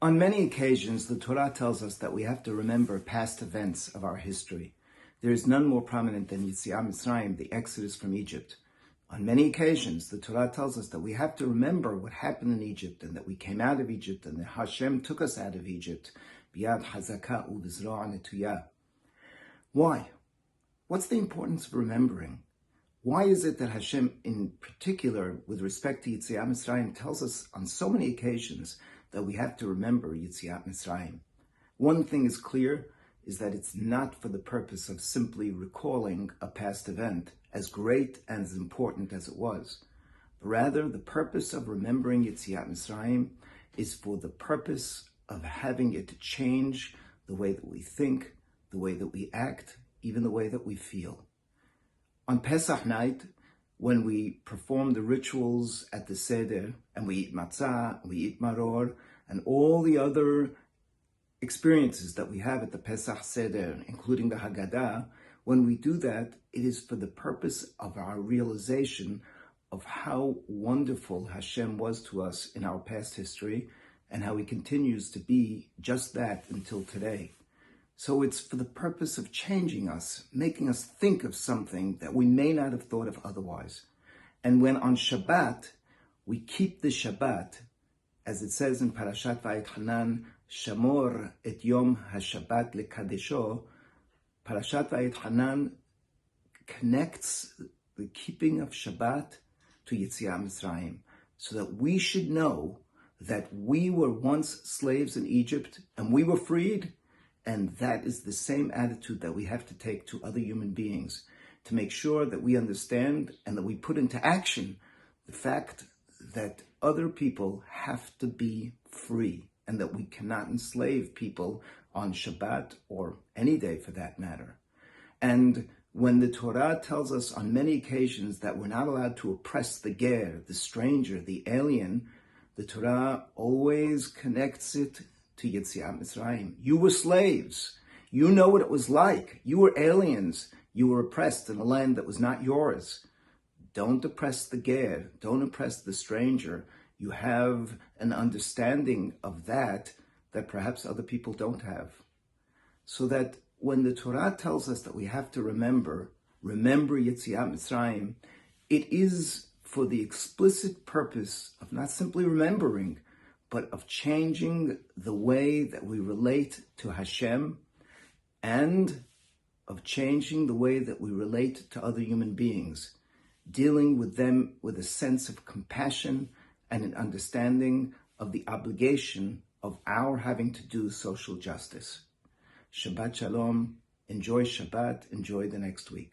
On many occasions, the Torah tells us that we have to remember past events of our history. There is none more prominent than Yesiat Misraim, the Exodus from Egypt. On many occasions, the Torah tells us that we have to remember what happened in Egypt and that we came out of Egypt and that Hashem took us out of Egypt. Biyad Hazaka Ubizra Netuya. Why? What's the importance of remembering? Why is it that Hashem, in particular, with respect to Yetziat Misraim, tells us on so many occasions that we have to remember Yetziat Misraim? One thing is clear, is that it's not for the purpose of simply recalling a past event, as great and as important as it was. But rather, the purpose of remembering Yetziat Misraim is for the purpose of having it to change the way that we think, the way that we act, even the way that we feel. On Pesach night, when we perform the rituals at the Seder, and we eat matzah, we eat maror, and all the other experiences that we have at the Pesach Seder, including the Haggadah, when we do that, it is for the purpose of our realization of how wonderful Hashem was to us in our past history, and how He continues to be just that until today. So it's for the purpose of changing us, making us think of something that we may not have thought of otherwise. And when on Shabbat, we keep the Shabbat, as it says in Parashat Vayetchanan, Shamor et Yom HaShabbat lekadesho, Parashat Vayetchanan connects the keeping of Shabbat to Yetziat Misraim, so that we should know that we were once slaves in Egypt and we were freed. And that is the same attitude that we have to take to other human beings, to make sure that we understand and that we put into action the fact that other people have to be free and that we cannot enslave people on Shabbat or any day for that matter. And when the Torah tells us on many occasions that we're not allowed to oppress the ger, the stranger, the alien, the Torah always connects it to Yetziat Misraim. You were slaves. You know what it was like. You were aliens. You were oppressed in a land that was not yours. Don't oppress the ger. Don't oppress the stranger. You have an understanding of that perhaps other people don't have. So that when the Torah tells us that we have to remember Yetziat Misraim, it is for the explicit purpose of not simply remembering, but of changing the way that we relate to Hashem and of changing the way that we relate to other human beings, dealing with them with a sense of compassion and an understanding of the obligation of our having to do social justice. Shabbat Shalom. Enjoy Shabbat. Enjoy the next week.